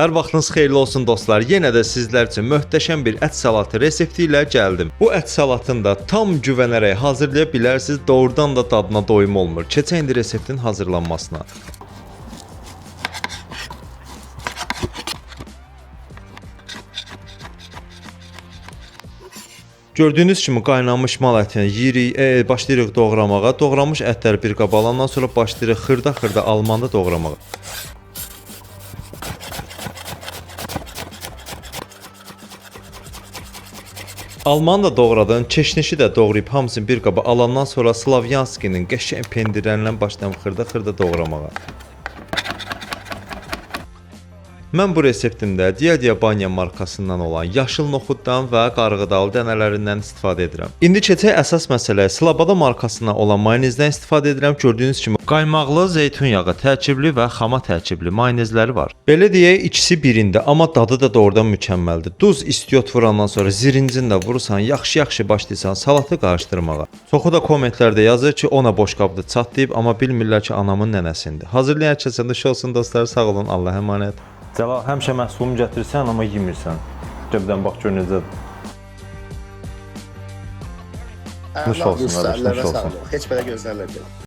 Hər vaxtınız xeyirli olsun dostlar. Yenə də sizlər üçün möhtəşəm bir ət salatı resepti ilə gəldim. Bu ət salatını da tam güvənərək hazırlaya bilərsiniz. Doğrudan da dadına doyum olmur. Keçək indi reseptin hazırlanmasına. Gördüyünüz kimi qaynanmış mal ətini yeyirik, başlayırıq doğramağa. Doğramış ətləri bir qaba alandan sonra başlayırıq xırda-xırda almanda doğramağa. Almanı da doğradım, çeşnişi də doğrayıb hamısını bir qaba alandan sonra Slavyanskinin qəşəng pendirlərindən başlayım xırda-xırda doğramağa. Mən bu reseptimdə Diadya markasından olan yaşıl noxuddan və qarğıdalı dənələrindən istifadə edirəm. İndi keçək əsas məsələyə. Slabada markasından olan mayonezdən istifadə edirəm. Gördüyünüz kimi qaymaqlı, zeytun yağı tərkibli və xama tərkibli mayonezləri var. Belə deyək, ikisi birində, amma dadı da doğrudan mükəmməldir. Duz istiot vurandan sonra zirincini də vurursan, yaxşı-yaxşı başlayırsan salatı qarışdırmağa. Çoxu da kommentlərdə yazır ki, ona boşqabda çatlayıb, amma bilmirlər ki, anamın nənəsidir. Hazırlayan kəsəndə şol olsun dostlar, sağ olun, Allah əmanət. Cəlal, həmişə məhsulunu gətirirsən, amma yemirsən. Cəbdən bax gör necədir. Nuş olsun, qardaş, nuş olsun. Heç belə gözlərlə deyil.